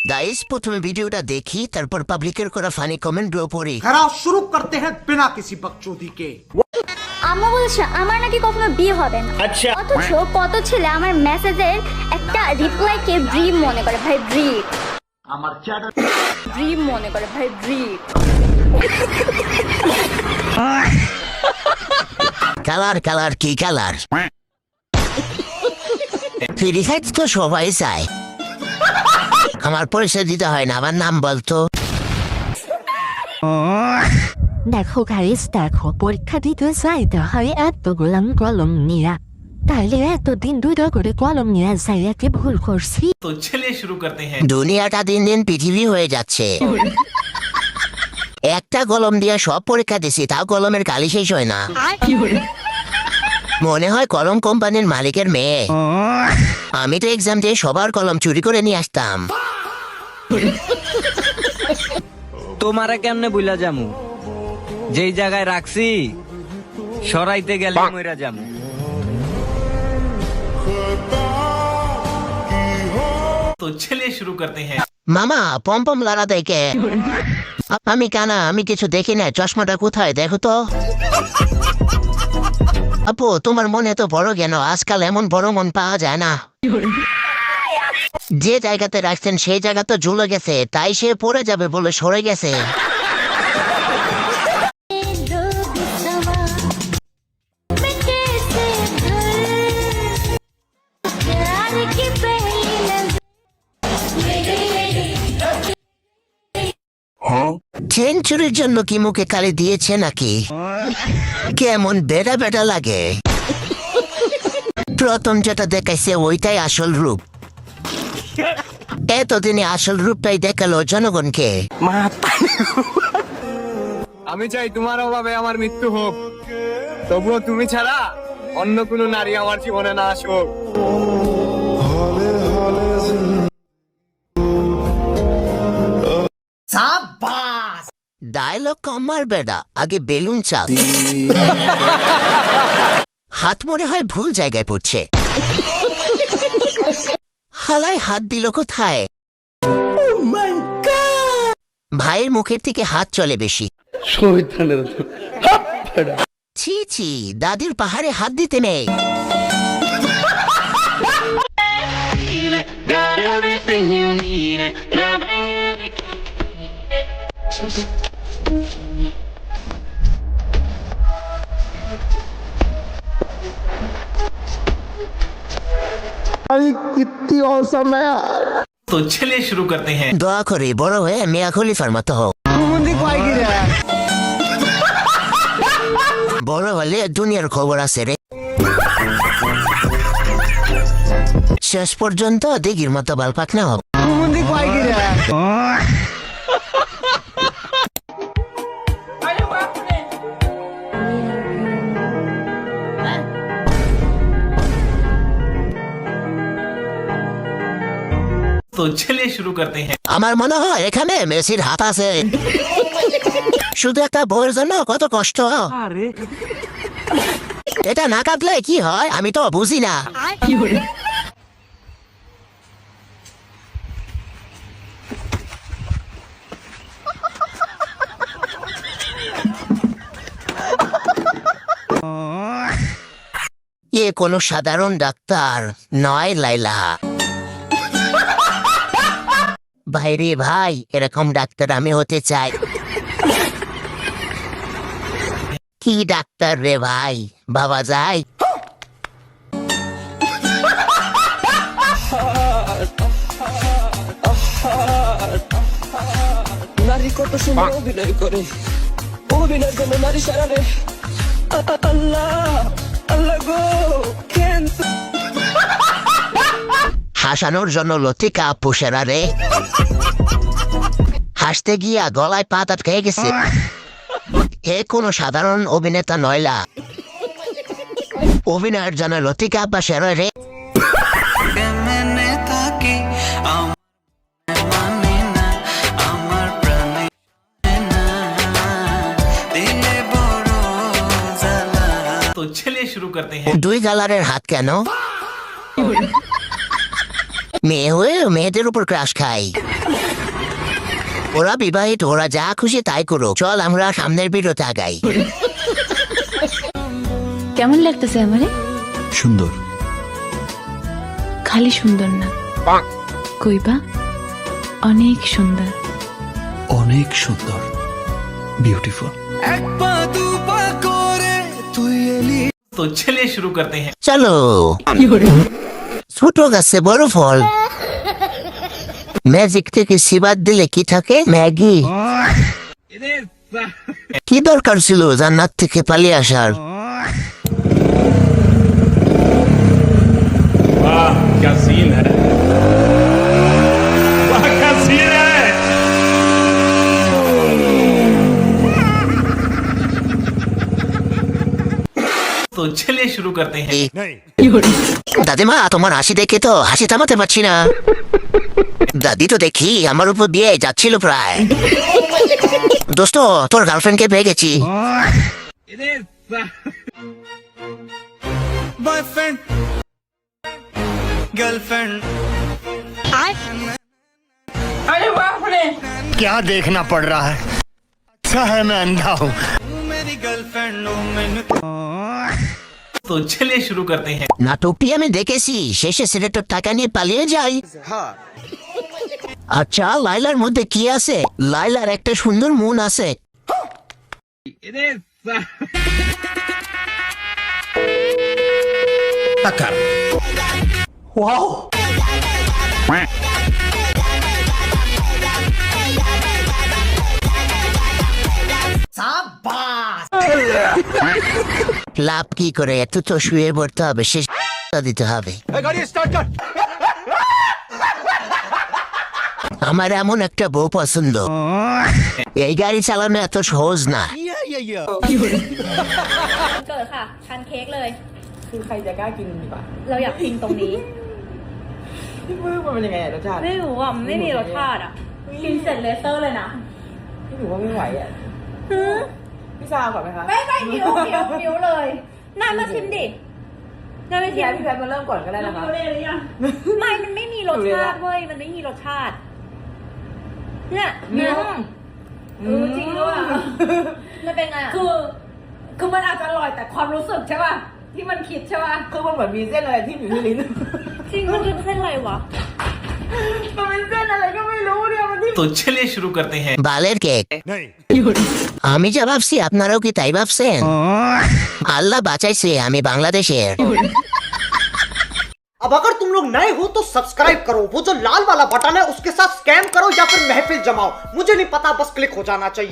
Guys प्रथमे ভিডিওটা দেখি তারপর পাবলিকের করা ফানি কমেন্ট ড্র পড়ি। खराब शुरू करते हैं बिना किसी बकचोदी के। আম্মু বলছে আমার নাকি কখনো বিয়ে হবে না। আচ্ছা। অথচ কত ছেলে আমার মেসেজের একটা রিপ্লাইকে ড্রিম মনে করে ভাই ড্রিম। আমার চ্যাট ড্রিম মনে করে ভাই ড্রিম। কালার কালার কি কালার? ফ্রি ফায়ার তো সবাই চায়। আমার পরিচয় দিতে হয় না, আমার নাম বলতো। দেখো গাইস দেখো, পরীক্ষা দিতে যাইতে হয় এতগুলো কলম নিয়ে, তাইলে এতদিন দুটো করে কলম নিয়ে যাইয়াকে ভুল করছি। तो चलिए शुरू करते हैं। দুনিয়াটা দিন দিন পৃথিবী হয়ে যাচ্ছে। একটা কলম দিয়ে সব পরীক্ষা দিছি, তাও কলমের কালি শেষ হয় না। মনে হয় কলম কোম্পানির মালিকের মেয়ে। আমি তো এক্সাম দিয়ে সবার কলম চুরি করে নিয়ে আসতাম। তোমারে কেমনে বুইলা যামু? যেই জায়গায় রাখছি সরাইতে গেলে মইরা যামু। तो चलिए शुरू करते हैं। মামা পম্পম লড়া দেখে আমি কানা, আমি কিছু দেখি না। চশমাটা কোথায় দেখো তো। আপু তোমার মনে তো বড় কেন? আজকাল এমন বড় মন পাওয়া যায় না। যে জায়গাতে রাখছেন সেই জায়গা তো ঝুলে গেছে, তাই সে পড়ে যাবে বলে সরে গেছে। চেন চুরির জন্য কি মুখে কালি দিয়েছে নাকি? কেমন বেড়া বেড়া লাগে। প্রথম যেটা দেখাইছে ওইটাই আসল রূপ। এতদিনে আসল রূপটাই দেখালো জনগণকে। আমি চাই তোমার অভাবে আমার মৃত্যু হোক, তবুও তুমি ছাড়া অন্য কোনো নারী আমার জীবনে না আসুক। ডায়লগ কমার বেড়া, আগে বেলুন চাল। হাত মনে হয় ভুল জায়গায় পড়ছে। হালায় হাত দিল কোথায়? ভাইয়ের মুখের থেকে হাত চলে বেশি। ছি ছি, দাদির পাহাড়ে হাত দিতে নেই। कितनी औसम है यार। तो चलिए शुरू करते हैं। দোয়া করি বড় হয়ে মিয়া খলিফার মতো হোক। বড় হলে দুনিয়ার খবর আছে রে। শেষ পর্যন্ত দিঘির মতো বালপাক না হোক। तो चलिए शुरू करते हैं। আমার মনে হয় এখানে মেসির হাত আছে। শুধু একটা বউয়ের জন্য কত কষ্ট। এটা না কাটলে কি হয় আমি তো বুঝি না। এ কোনো সাধারণ ডাক্তার নয় লাইলা। ভাই রে ভাই, এরকম ডাক্তার আমি হতে চাই। কি ডাক্তার রে ভাই, বাবা যায়। নারী কত সুন্দর অভিনয় করে, অভিনয় জন্য নারী সারা রে। আল্লাহ আল্লাহ গো, হাসানোর জন্য লতিকা পুষেরা রে। হাসতে গিয়া গলায় পা আটকে গেছে। এ কোনো সাধারণ অভিনেতা নয়লা। অভিনয়ের জন্য লতিকা পুষেরা রে। तो चलिए शुरू करते हैं। দুই গালারের হাত কেন? মেয়ে হয়ে মেয়েদের উপর ক্রাশ খাই। ওরা বিবাহিত, ওরা যা খুশি তাই করুক, চল আমরা সামনের বিরতে আগাই। কেমন লাগতেছে আমারে? সুন্দর। খালি সুন্দর না, কইবা অনেক সুন্দর। অনেক সুন্দর, বিউটিফুল। तो चलिए शुरू करते हैं। চলো, ছোট গাছে বড় ফল। ম্যাজিক থেকে সিবাদ দিলে কি থাকে? ম্যাগি। কি দরকার ছিল জান্নাত থেকে পালিয়ে আসার? क्या सीन है, वाह क्या सीन है। तो चलिए शुरू करते हैं। দাদিমা, তোমার হাসি দেখে তো হাসি থামাতে পারছি না। দাদি তো দেখি আমার উপর দিয়ে যাচ্ছিল প্রায়। দোস্ত, তোর গার্লফ্রেন্ডকে পেয়ে গেছি। बॉयफ्रेंड गर्लफ्रेंड क्या देखना पड़ रहा है? अच्छा है मैं अंधा हूँ। मेरी गर्लफ्रेंड मैंने तो चलिए शुरू करते हैं। নাটকটি আমি দেখেছি, শেষে সিলেক্টর টাকা নিয়ে পালিয়ে যাই। আচ্ছা, লাইলার মধ্যে কি আছে? লাইলার একটা সুন্দর মন আছে। লাভ কি করে? এত তো শুয়ে পড়তে হবে, শেষ দিতে হবে। আমার এমন একটা বউ পছন্দ, এই গাড়ি চালানো এত সহজ না। เกิดค่ะชันเค้กเลย คือใครจะกล้ากินดีกว่าเราอยากพิงตรงนี้พี่มือมันเป็นยังไงรสชาติไม่รู้อ่ะมันไม่มีรสชาติอ่ะกินเสร็จเลเซอร์เลยนะพี่ถือว่าไม่ไหวอ่ะพี่ซาวก่อนไหมคะไม่มิ้วเลยนายมาชิมดินายไปชิมพี่แพทมาเริ่มก่อนก็ได้นะคะไม่มันไม่มีรสชาติเว้ยมันไม่มีรสชาติเนี่ยมิ้วจริงด้วยมันเป็นไงอ่ะคือมันอาจจะอร่อยแต่ความรู้สึกใช่ป่ะที่มันคิดใช่ป่ะคือมันเหมือนมีเส้นอะไรที่อยู่ที่ลิ้นจริงมันเป็นเส้นอะไรวะมันเป็นเส้นอะไรก็ไม่รู้เนี่ยมันที่ तो चलिए शुरू करते हैं। বালের কেক। আমি যা ভাবছি আপনারাও কি তাই ভাবছেন? আল্লাহ বাঁচাইছে, আমি বাংলাদেশের। अब अगर तुम लोग नए हो तो सब्सक्राइब करो, वो जो लाल वाला बटन है उसके साथ स्कैम करो या फिर महफिल जमाओ, मुझे नहीं पता, बस क्लिक हो जाना चाहिए।